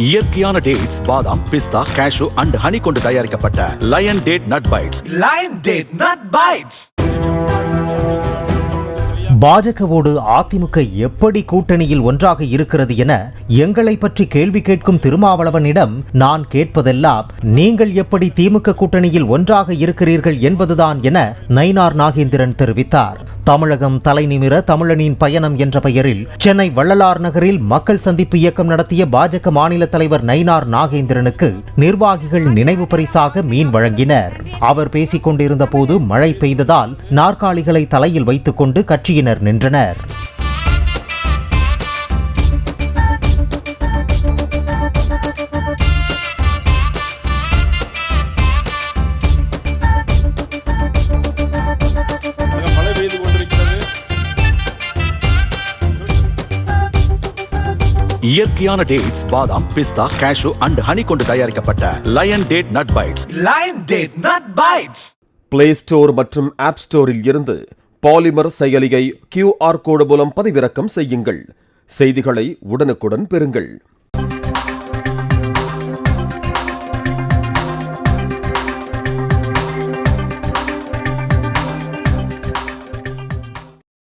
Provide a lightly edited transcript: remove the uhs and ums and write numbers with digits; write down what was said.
இயற்கையான டேட்ஸ், பாதாம், பிஸ்தா, cash and honey கொண்டு தயாரிக்கப்பட்ட lion date nut bites. Lion date nut bites. பாஜகவோடு அதிமுக எப்படி கூட்டணியில் ஒன்றாக இருக்கிறது என எங்களை பற்றி கேள்வி கேட்கும் திருமாவளவனிடம் நான் கேட்பதெல்லாம் நீங்கள் எப்படி திமுக கூட்டணியில் ஒன்றாக இருக்கிறீர்கள் என்பதுதான் என நயினார் நாகேந்திரன் தெரிவித்தார். தமிழகம் தலைநிமிர தமிழனின் பயணம் என்ற பெயரில் சென்னை வள்ளலார் நகரில் மக்கள் சந்திப்பு இயக்கம் நடத்திய பாஜக மாநில தலைவர் நயினார் நாகேந்திரனுக்கு நிர்வாகிகள் நினைவு பரிசாக மீன் வழங்கினர். அவர் பேசிக் கொண்டிருந்த போது மழை பெய்ததால் நாற்காலிகளை தலையில் வைத்துக் கொண்டு கட்சியினர் நின்றனர். இயற்கையான டேட்ஸ், பாதாம், பிஸ்தா, கேஷு அண்ட் ஹனி கொண்டு தயாரிக்கப்பட்ட lion date nut bites. Lion date nut bites. Play store மற்றும் ஆப் ஸ்டோரில் இருந்து பாலிமர் செயலியை QR கோடு மூலம் பதிவிறக்கம் செய்யுங்கள். செய்திகளை உடனுக்குடன் பெறுங்கள்.